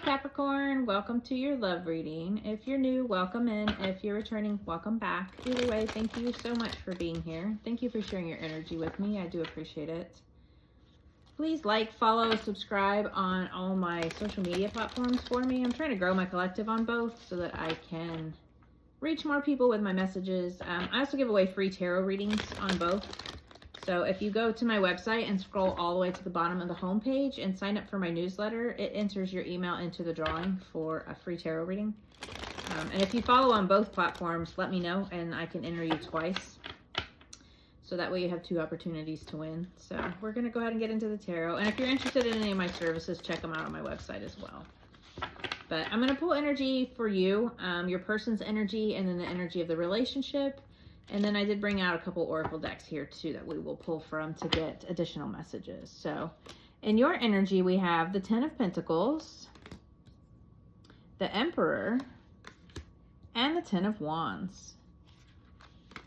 Capricorn, welcome to your love reading. If you're new, welcome in. If you're returning, welcome back. Either way, thank you so much for being here. Thank you for sharing your energy with me. I do appreciate it. Please like, follow, subscribe on all my social media platforms for me. I'm trying to grow my collective on both so that I can reach more people with my messages. I also give away free tarot readings on both. So if you go to my website and scroll all the way to the bottom of the homepage and sign up for my newsletter, it enters your email into the drawing for a free tarot reading. And if you follow on both platforms, let me know and I can enter you twice. So that way you have 2 opportunities to win. So we're going to go ahead and get into the tarot. And if you're interested in any of my services, check them out on my website as well. But I'm going to pull energy for you, your person's energy, and then the energy of the relationship. And then I did bring out a couple oracle decks here too that we will pull from to get additional messages. So in your energy, we have the 10 of Pentacles, the Emperor, and the 10 of Wands.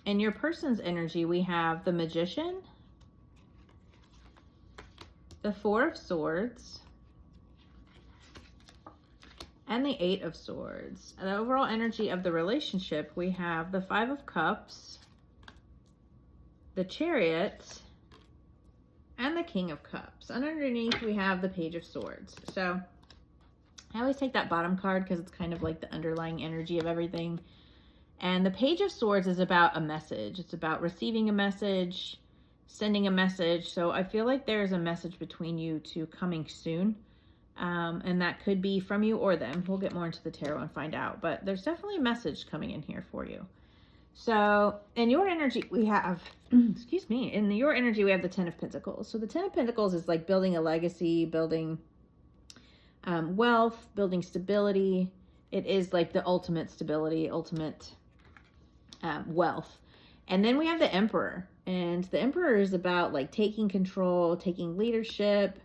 In your person's energy, we have the Magician, the 4 of Swords, and the 8 of Swords. The overall energy of the relationship, we have the 5 of Cups, the Chariot, and the King of Cups. And underneath, we have the Page of Swords. So I always take that bottom card because it's kind of like the underlying energy of everything. And the Page of Swords is about a message. It's about receiving a message, sending a message. So I feel like there's a message between you two coming soon. And that could be from you or them. We'll get more into the tarot and find out. But there's definitely a message coming in here for you. So in your energy, we have, excuse me, in your energy, we have the 10 of Pentacles. So the 10 of Pentacles is like building a legacy, building wealth, building stability. It is like the ultimate stability, ultimate wealth. And then we have the Emperor. And the Emperor is about like taking control, taking leadership,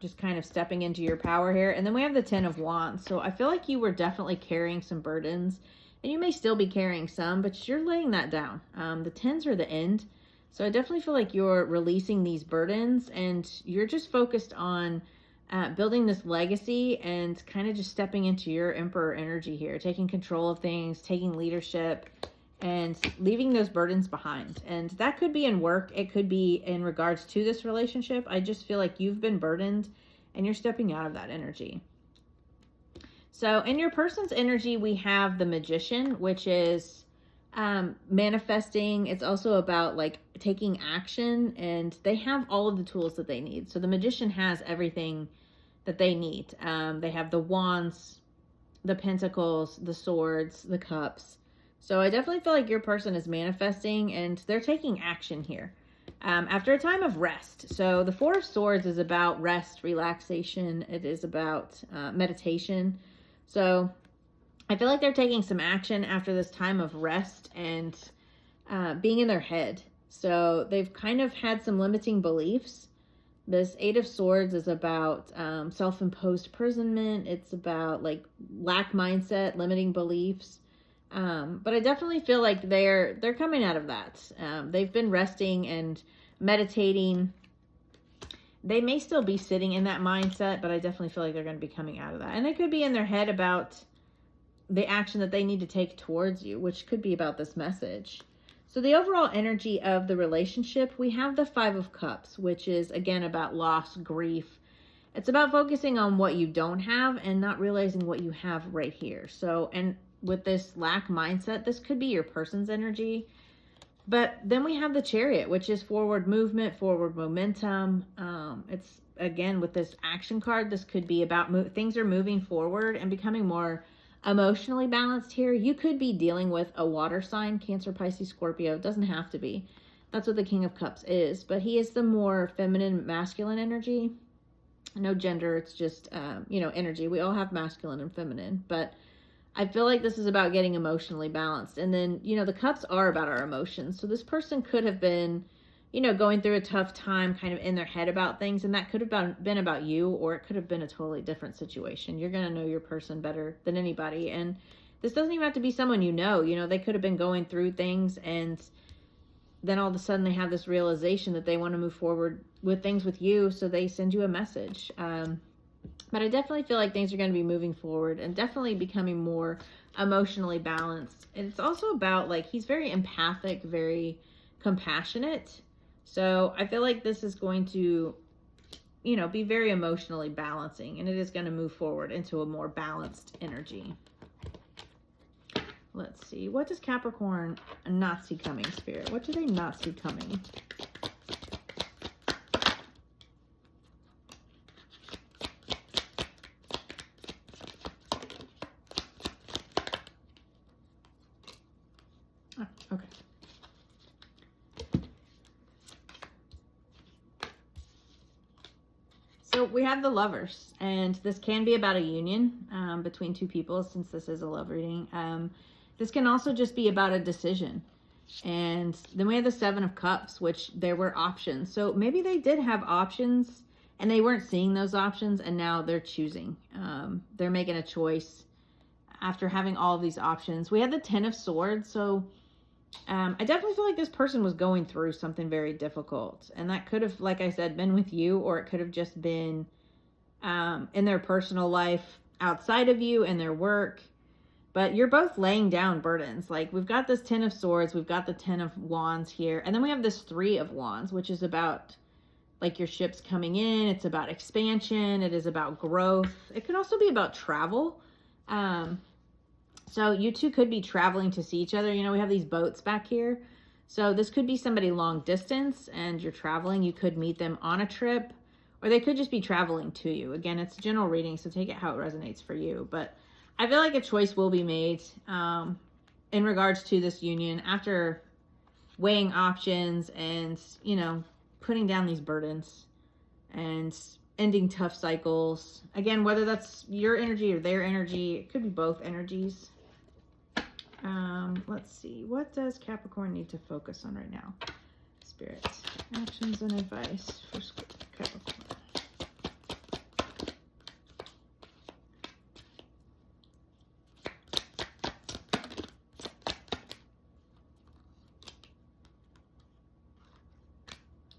just kind of stepping into your power here. And then we have the 10 of Wands. So I feel like you were definitely carrying some burdens, and you may still be carrying some, but you're laying that down. The 10s are the end. So I definitely feel like you're releasing these burdens and you're just focused on building this legacy and kind of just stepping into your Emperor energy here, taking control of things, taking leadership, and leaving those burdens behind. And that could be in work. It could be in regards to this relationship. I just feel like you've been burdened and you're stepping out of that energy. So in your person's energy, we have the Magician, which is manifesting. It's also about like taking action, and they have all of the tools that they need. So the Magician has everything that they need. They have the Wands, the Pentacles, the Swords, the Cups. So I definitely feel like your person is manifesting and they're taking action here after a time of rest. So the 4 of Swords is about rest, relaxation. It is about meditation. So I feel like they're taking some action after this time of rest and being in their head. So they've kind of had some limiting beliefs. This 8 of Swords is about self-imposed imprisonment. It's about like lack mindset, limiting beliefs. But I definitely feel like they're coming out of that. They've been resting and meditating. They may still be sitting in that mindset, but I definitely feel like they're going to be coming out of that. And they could be in their head about the action that they need to take towards you, which could be about this message. So the overall energy of the relationship, we have the 5 of Cups, which is again about loss, grief. It's about focusing on what you don't have and not realizing what you have right here. So, and with this lack mindset, this could be your person's energy. But then we have the Chariot, which is forward movement, forward momentum. It's again with this action card, this could be about things are moving forward and becoming more emotionally balanced here. You could be dealing with a water sign, Cancer, Pisces, Scorpio. It doesn't have to be. That's what the King of Cups is. But he is the more feminine, masculine energy. No gender. It's just, energy. We all have masculine and feminine. But I feel like this is about getting emotionally balanced. And then, the cups are about our emotions. So this person could have been, going through a tough time kind of in their head about things. And that could have been about you, or it could have been a totally different situation. You're going to know your person better than anybody. And this doesn't even have to be someone you know. They could have been going through things, and then all of a sudden they have this realization that they want to move forward with things with you. So they send you a message. But I definitely feel like things are going to be moving forward and definitely becoming more emotionally balanced. And it's also about, like, he's very empathic, very compassionate. So I feel like this is going to, you know, be very emotionally balancing, and it is going to move forward into a more balanced energy. Let's see. What does Capricorn not see coming, Spirit? What do they not see coming? Oh, okay. So we have the Lovers, and this can be about a union between two people, since this is a love reading. This can also just be about a decision. And then we have the Seven of Cups, which there were options. So maybe they did have options and they weren't seeing those options, and now they're choosing. They're making a choice after having all of these options. We had the Ten of Swords. So I definitely feel like this person was going through something very difficult. And that could have, like I said, been with you, or it could have just been in their personal life outside of you, in their work. But you're both laying down burdens. Like, we've got this Ten of Swords, we've got the Ten of Wands here, and then we have this Three of Wands, which is about, like, your ships coming in. It's about expansion. It is about growth. It could also be about travel. So you two could be traveling to see each other. You know, we have these boats back here. So this could be somebody long distance and you're traveling. You could meet them on a trip, or they could just be traveling to you. Again, it's a general reading, so take it how it resonates for you. But I feel like a choice will be made in regards to this union after weighing options and, you know, putting down these burdens and ending tough cycles. Again, whether that's your energy or their energy, it could be both energies. Let's see. What does Capricorn need to focus on right now? Spirit, actions and advice for Capricorn.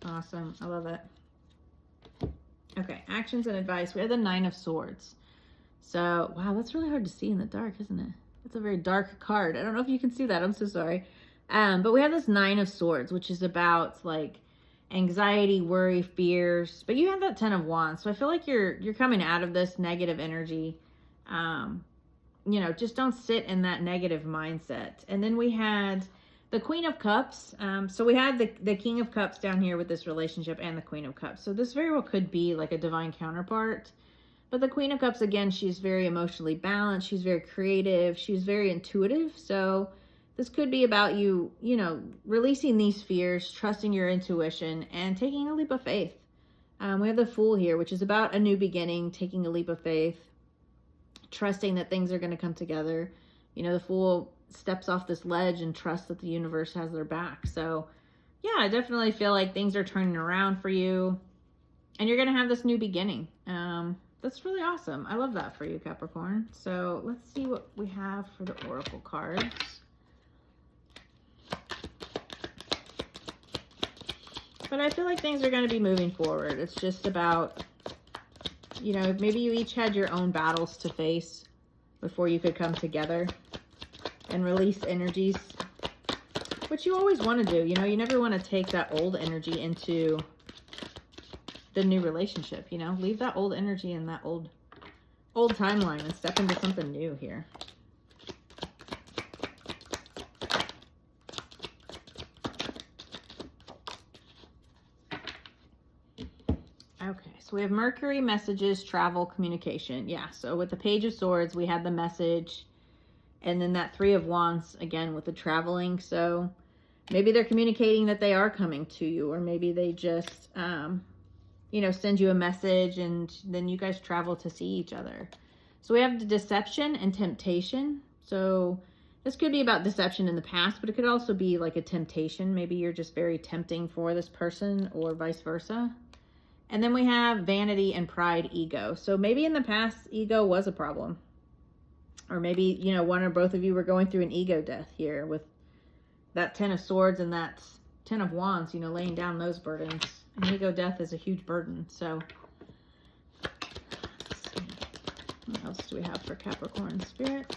Awesome. I love it. Okay, actions and advice. We have the Nine of Swords. So, wow, that's really hard to see in the dark, isn't it? It's a very dark card. I don't know if you can see that. I'm so sorry. But we have this Nine of Swords, which is about, like, anxiety, worry, fears. But you have that Ten of Wands. So I feel like you're coming out of this negative energy. You know, just don't sit in that negative mindset. And then we had the Queen of Cups. So we had the King of Cups down here with this relationship and the Queen of Cups. So this very well could be like a divine counterpart. But the Queen of Cups, again, she's very emotionally balanced. She's very creative. She's very intuitive. So this could be about you, you know, releasing these fears, trusting your intuition, and taking a leap of faith. We have the Fool here, which is about a new beginning, taking a leap of faith, trusting that things are going to come together. You know, the Fool steps off this ledge and trusts that the universe has their back. So, yeah, I definitely feel like things are turning around for you, and you're going to have this new beginning. That's really awesome. I love that for you, Capricorn. So let's see what we have for the Oracle cards. But I feel like things are going to be moving forward. It's just about, you know, maybe you each had your own battles to face before you could come together and release energies, which you always want to do. You know, you never want to take that old energy into the new relationship, you know, leave that old energy in that old timeline and step into something new here. Okay, so we have Mercury, messages, travel, communication. Yeah, so with the Page of Swords, we had the message, and then that Three of Wands, again, with the traveling. So maybe they're communicating that they are coming to you, or maybe they just, you know, send you a message and then you guys travel to see each other. So we have the deception and temptation. So this could be about deception in the past, but it could also be like a temptation. Maybe you're just very tempting for this person, or vice versa. And then we have vanity and pride, ego. So maybe in the past, ego was a problem. Or maybe, you know, one or both of you were going through an ego death here with that Ten of Swords and that Ten of Wands, you know, laying down those burdens. And ego death is a huge burden. So let's else do we have for Capricorn spirit?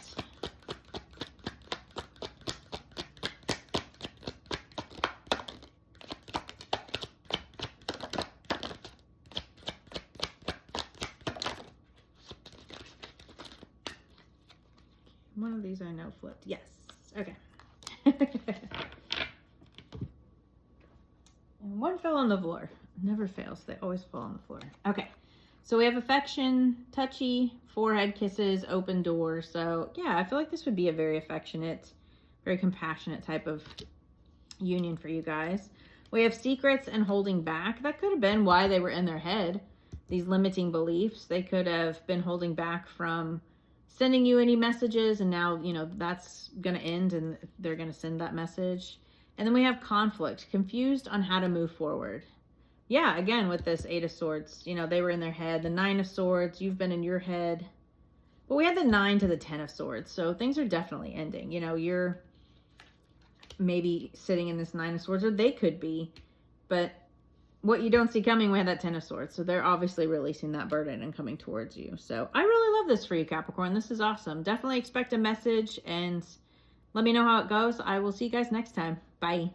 One of these I know flipped. Yes. Okay. And one fell on the floor. Never fails. They always fall on the floor. Okay. So we have affection, touchy, forehead kisses, open door. So yeah, I feel like this would be a very affectionate, very compassionate type of union for you guys. We have secrets and holding back. That could have been why they were in their head. These limiting beliefs. They could have been holding back from sending you any messages, and now, you know, that's going to end and they're going to send that message. And then we have conflict, confused on how to move forward. Yeah, again, with this 8 of Swords, you know, they were in their head. The 9 of Swords, you've been in your head. But we had the 9 to the 10 of Swords, so things are definitely ending. You know, you're maybe sitting in this 9 of Swords, or they could be. But what you don't see coming, we had that 10 of Swords. So they're obviously releasing that burden and coming towards you. So I really love this for you, Capricorn. This is awesome. Definitely expect a message, and let me know how it goes. I will see you guys next time. Bye.